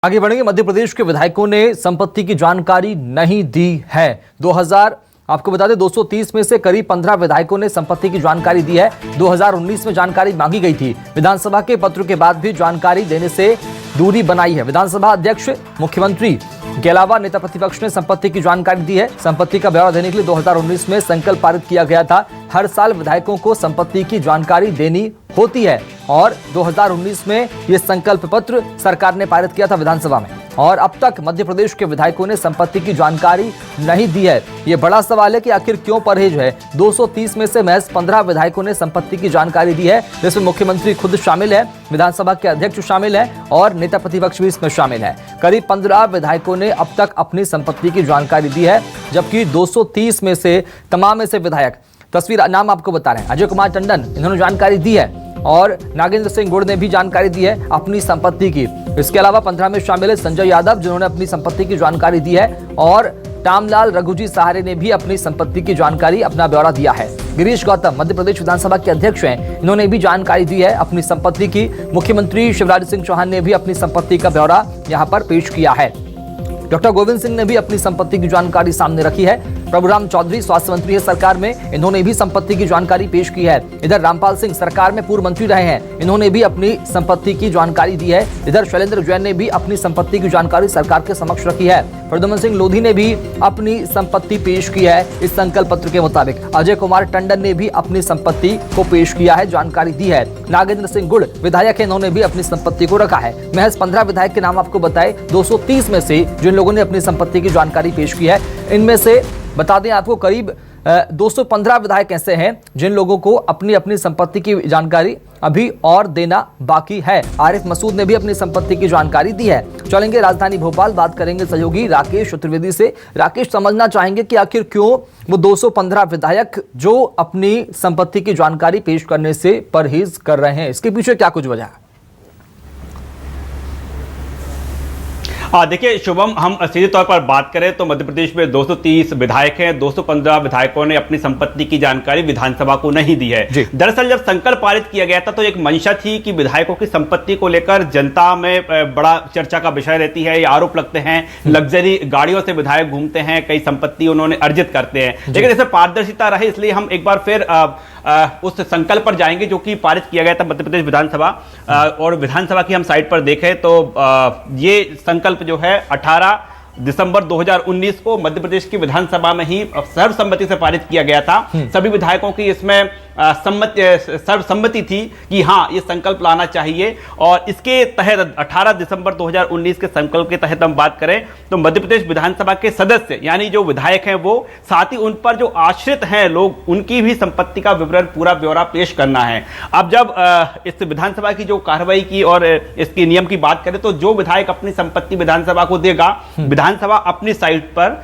आगे बढ़ेंगे। मध्य प्रदेश के विधायकों ने संपत्ति की जानकारी नहीं दी है। 2000 आपको बता दें 230 में से करीब 15 विधायकों ने संपत्ति की जानकारी दी है। 2019 में जानकारी मांगी गई थी। विधानसभा के पत्र के बाद भी जानकारी देने से दूरी बनाई है। विधानसभा अध्यक्ष, मुख्यमंत्री के अलावा नेता प्रतिपक्ष ने संपत्ति की जानकारी दी है। संपत्ति का ब्यौरा देने के लिए 2019 में संकल्प पारित किया गया था। हर साल विधायकों को संपत्ति की जानकारी देनी होती है और 2019 में यह संकल्प पत्र सरकार ने पारित किया था विधानसभा में, और अब तक मध्य प्रदेश के विधायकों ने संपत्ति की जानकारी नहीं दी है। यह बड़ा सवाल है कि आखिर क्यों परहेज है। 230 में से महज 15 विधायकों ने संपत्ति की जानकारी दी है, जिसमें मुख्यमंत्री खुद शामिल है, विधानसभा के अध्यक्ष शामिल है और नेता प्रतिपक्ष भी इसमें शामिल है। करीब 15 विधायकों ने अब तक अपनी संपत्ति की जानकारी दी है, जबकि 230 में से तमाम ऐसे विधायक, तस्वीर नाम आपको बता रहे हैं, अजय कुमार टंडन, इन्होंने जानकारी दी है और नागेंद्र सिंह गुड़ ने भी जानकारी दी है अपनी संपत्ति की। इसके अलावा 15 में शामिल है संजय यादव, जिन्होंने अपनी संपत्ति की जानकारी दी है, और टामलाल रघुजी सहारे ने भी अपनी संपत्ति की जानकारी, अपना ब्यौरा दिया है। गिरीश गौतम मध्य प्रदेश विधानसभा के अध्यक्ष हैं, इन्होंने भी जानकारी दी है अपनी संपत्ति की। मुख्यमंत्री शिवराज सिंह चौहान ने भी अपनी संपत्ति का ब्यौरा यहां पर पेश किया है। डॉक्टर गोविंद सिंह ने भी अपनी संपत्ति की जानकारी सामने रखी है। प्रभुराम चौधरी स्वास्थ्य मंत्री है सरकार में, इन्होंने भी संपत्ति की जानकारी पेश की है। इधर रामपाल सिंह सरकार में पूर्व मंत्री रहे हैं, इन्होंने भी अपनी संपत्ति की जानकारी दी है। इधर शैलेंद्र जैन ने भी अपनी संपत्ति की जानकारी सरकार के समक्ष रखी है। प्रद्युम्न सिंह लोधी ने भी अपनी संपत्ति पेश की है इस संकल्प पत्र के मुताबिक। अजय कुमार टंडन ने भी अपनी संपत्ति को पेश किया है, जानकारी दी है। नागेंद्र सिंह गुड़ विधायक है, इन्होंने भी अपनी संपत्ति को रखा है। महज 15 विधायक के नाम आपको बताए। 230 में से जिन लोगों ने अपनी संपत्ति की जानकारी पेश की है, इनमें से बता दें आपको करीब 215 विधायक ऐसे हैं जिन लोगों को अपनी अपनी संपत्ति की जानकारी अभी और देना बाकी है। आरिफ मसूद ने भी अपनी संपत्ति की जानकारी दी है। चलेंगे राजधानी भोपाल, बात करेंगे सहयोगी राकेश चतुर्वेदी से। राकेश, समझना चाहेंगे कि आखिर क्यों वो 215 विधायक जो अपनी संपत्ति की जानकारी पेश करने से परहेज कर रहे हैं, इसके पीछे क्या कुछ वजह है? देखिए शुभम, हम सीधे तौर पर बात करें तो मध्य प्रदेश में 230 विधायक हैं। 215 विधायकों ने अपनी संपत्ति की जानकारी विधानसभा को नहीं दी है। दरअसल जब संकल्प पारित किया गया था तो एक मंशा थी कि विधायकों की संपत्ति को लेकर जनता में बड़ा चर्चा का विषय रहती है। ये आरोप लगते हैं लग्जरी गाड़ियों से विधायक घूमते हैं, कई संपत्ति उन्होंने अर्जित करते हैं, लेकिन इसमें पारदर्शिता रहे, इसलिए हम एक बार फिर उस संकल्प पर जाएंगे जो कि पारित किया गया था मध्य प्रदेश विधानसभा। और विधानसभा की हम साइट पर देखें तो ये संकल्प जो है 18 दिसंबर 2019 को मध्य प्रदेश की विधानसभा में ही सर्वसम्मति से पारित किया गया था। सभी विधायकों की इसमें सर्वसम्मति थी कि हाँ, ये संकल्प लाना चाहिए। और इसके तहत 18 दिसंबर 2019 के संकल्प के तहत हम बात करें तो मध्य प्रदेश विधानसभा के सदस्य यानी जो विधायक हैं वो, साथ ही उन पर जो आश्रित हैं लोग, उनकी भी संपत्ति का विवरण, पूरा ब्यौरा पेश करना है। अब जब इस विधानसभा की जो कार्रवाई की और इसके नियम की बात करें तो जो विधायक अपनी संपत्ति विधानसभा को देगा, विधानसभा अपनी साइट पर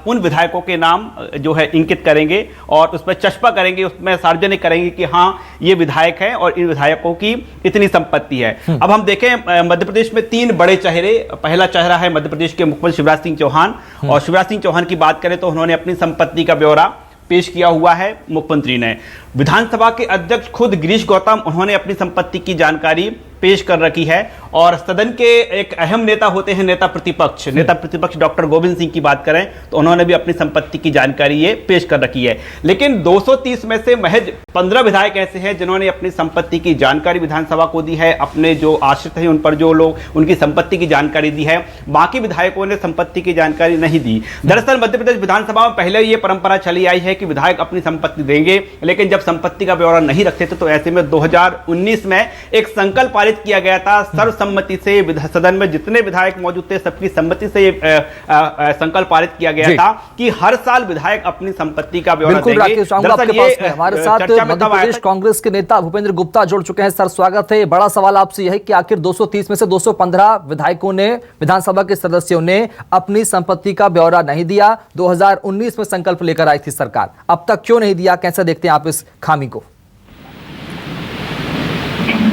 उन विधायकों के नाम जो है इंकित करेंगे और उस पर चस्पा करेंगे, उसमें सार्वजनिक करेंगे कि हाँ, ये विधायक है और इन विधायकों की इतनी संपत्ति है। अब हम देखें मध्य प्रदेश में 3 बड़े चेहरे। पहला चेहरा है मध्य प्रदेश के मुख्यमंत्री शिवराज सिंह चौहान, और शिवराज सिंह चौहान की बात करें तो उन्होंने अपनी संपत्ति का ब्यौरा पेश किया हुआ है मुख्यमंत्री ने। विधानसभा के अध्यक्ष खुद गिरीश गौतम, उन्होंने अपनी संपत्ति की जानकारी पेश कर रखी है। और सदन के एक अहम नेता होते हैं नेता प्रतिपक्ष डॉक्टर गोविंद सिंह की बात करें तो उन्होंने भी अपनी संपत्ति की जानकारी ये पेश कर रखी है। लेकिन 230 में से महज 15 विधायक ऐसे हैं जिन्होंने अपनी संपत्ति की जानकारी विधानसभा को दी है, अपने जो आश्रित हैं उन पर जो लोग, उनकी संपत्ति की जानकारी दी है। बाकी विधायकों ने संपत्ति की जानकारी नहीं दी। दरअसल मध्य प्रदेश विधानसभा में पहले ये परंपरा चली आई है कि विधायक अपनी संपत्ति देंगे, लेकिन जब संपत्ति का ब्यौरा नहीं रखते थे तो ऐसे में 2019 में एक संकल्प पारित किया गया था सर्वसम्मति से। सदन में जितने विधायक मौजूद थे सबकी सम्मति से संकल्प पारित किया गया था कि हर साल विधायक अपनी संपत्ति का ब्यौरा देंगे। हमारे साथ मध्य प्रदेश कांग्रेस के नेता भूपेंद्र गुप्ता जुड़ चुके हैं। सर, स्वागत है। बड़ा सवाल आपसे यह है कि आखिर 230 में से 215 विधायकों ने, विधानसभा के सदस्यों ने अपनी संपत्ति का ब्यौरा नहीं दिया। 2019 में संकल्प लेकर आई थी सरकार, अब तक क्यों नहीं दिया? कैसे देखते हैं आप इस खामी को?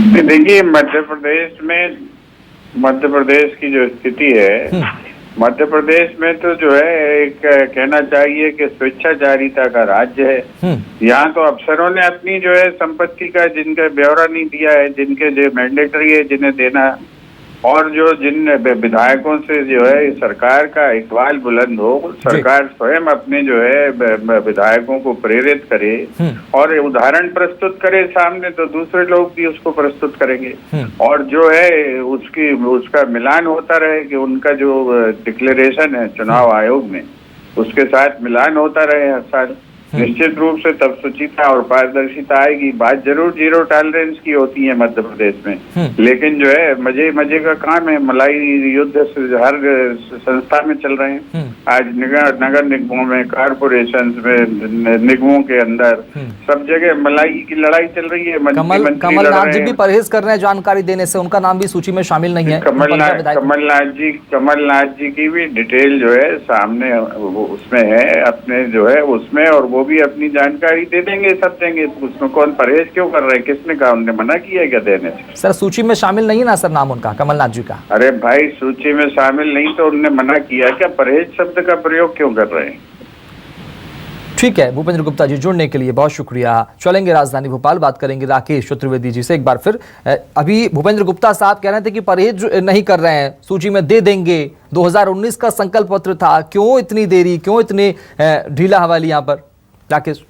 देखिए, मध्य प्रदेश की जो स्थिति है, मध्य प्रदेश में तो जो है एक कहना चाहिए कि स्वेच्छाचारिता का राज्य है। यहाँ तो अफसरों ने अपनी जो है संपत्ति का जिनका ब्यौरा नहीं दिया है, जिनके जो मैंडेटरी है जिन्हें देना, और जो जिन विधायकों से जो है सरकार का इकबाल बुलंद हो, सरकार स्वयं अपने जो है विधायकों को प्रेरित करे और उदाहरण प्रस्तुत करे सामने, तो दूसरे लोग भी उसको प्रस्तुत करेंगे। और जो है उसका मिलान होता रहे कि उनका जो डिक्लेरेशन है चुनाव आयोग में, उसके साथ मिलान होता रहे हर साल। निश्चित रूप से तब शुचिता और पारदर्शिता आएगी। बात जरूर जीरो टॉलरेंस की होती है मध्य प्रदेश में, लेकिन जो है मजे मजे का काम है। मलाई युद्ध हर संस्था में चल रहे हैं आज, नगर निगमों में, कारपोरेशन में, निगमों के अंदर, सब जगह मलाई की लड़ाई चल रही है। कमलनाथ जी भी परहेज कर रहे हैं जानकारी देने से, उनका नाम भी सूची में शामिल नहीं है। कमलनाथ जी की भी डिटेल जो है सामने उसमें है, अपने जो है उसमें, और वो भी अपनी जानकारी दे देंगे, सब देंगे। उसमें कौन परहेज क्यों कर रहे हैं? किसने कहा? उन्होंने मना किया है क्या देने से? सर सूची में शामिल नहीं है ना सर नाम उनका, कमलनाथ जी का? अरे भाई सूची में शामिल नहीं तो उन्होंने मना किया क्या? परहेज शब्द का प्रयोग क्यों कर रहे हैं? ठीक है, भूपेंद्र गुप्ता जी जुड़ने के लिए बहुत शुक्रिया। चलेंगे राजधानी भोपाल, बात करेंगे राकेश चतुर्वेदी जी से एक बार फिर। अभी भूपेंद्र गुप्ता साहब कह रहे थे कि परहेज नहीं कर रहे हैं, सूची में दे देंगे। 2019 का संकल्प पत्र था, क्यों इतनी देरी, क्यों इतनी ढीला हवाली यहाँ पर? राकेश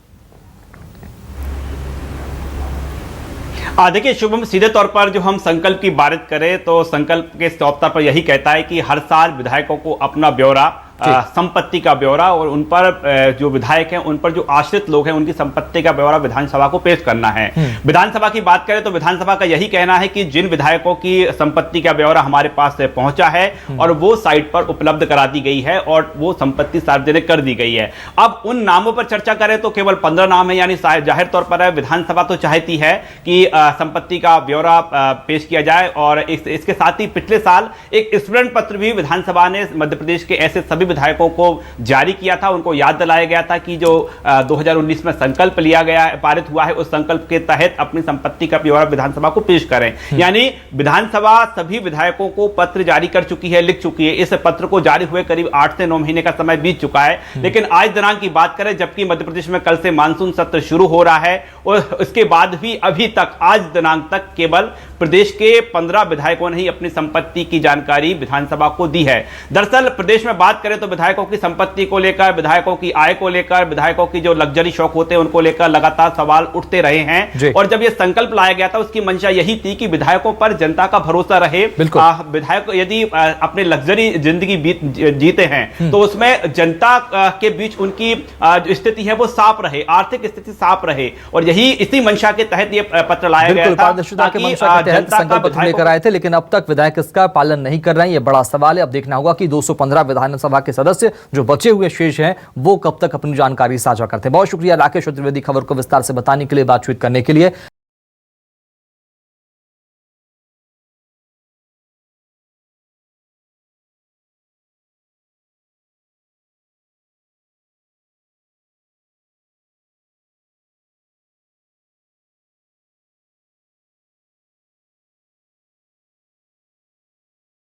देखिए शुभम, सीधे तौर पर जो हम संकल्प की बात करें तो संकल्प के तौर पर यही कहता है कि हर साल विधायकों को अपना ब्यौरा, संपत्ति का ब्यौरा, और उन पर जो विधायक हैं उन पर जो आश्रित लोग हैं उनकी संपत्ति का ब्यौरा विधानसभा को पेश करना है। विधानसभा की बात करें तो विधानसभा का यही कहना है कि जिन विधायकों की संपत्ति का ब्यौरा हमारे पास से पहुंचा है और वो साइट पर उपलब्ध करा दी गई है और वो संपत्ति सार्वजनिक कर दी गई है। अब उन नामों पर चर्चा करें तो केवल 15 नाम है, यानी जाहिर तौर पर विधानसभा तो चाहती है कि संपत्ति का ब्यौरा पेश किया जाए। और इसके साथ ही पिछले साल एक स्मरण पत्र भी विधानसभा ने मध्य प्रदेश के ऐसे सभी विधायकों को जारी किया था। उनको याद दिलाया गया था कि जो 2019 में संकल्प लिया गया है, पारित हुआ है, उस संकल्प के तहत अपनी संपत्ति का ब्यौरा विधानसभा को पेश करें। यानी विधानसभा सभी विधायकों को पत्र जारी कर चुकी है, लिख चुकी है। इस पत्र को जारी हुए करीब 8 से 9 महीने का समय बीत चुका है, लेकिन आज दिनांक की बात करें, जबकि मध्य प्रदेश में कल से मानसून सत्र शुरू हो रहा है और इसके बाद भी अभी तक आज दिनांक तक केवल प्रदेश के 15 विधायकों ने ही अपनी संपत्ति की जानकारी विधानसभा को दी है। दरअसल प्रदेश में बात करें तो विधायकों की संपत्ति को लेकर, विधायकों की आय को लेकर, विधायकोों की जो लग्जरी शौक होते हैं उनको लेकर लगातार सवाल उठते रहे हैं। और जब यह संकल्प लाया गया था उसकी मंशा यही थी कि विधायकों पर जनता का भरोसा रहे। विधायक यदि अपने लग्जरी जिंदगी जीते हैं तो उसमें जनता के बीच उनकी जो स्थिति है वो साफ रहे, आर्थिक स्थिति साफ रहे, और यही इसी मंशा के तहत यह पत्र लाया गया था। संकल्प लेकर आए थे, लेकिन अब तक विधायक इसका पालन नहीं कर रहे हैं। यह बड़ा सवाल है। अब देखना होगा कि 215 विधानसभा के सदस्य जो बचे हुए शेष हैं वो कब तक अपनी जानकारी साझा करते हैं। बहुत शुक्रिया राकेश चतुर्वेदी, खबर को विस्तार से बताने के लिए, बातचीत करने के लिए।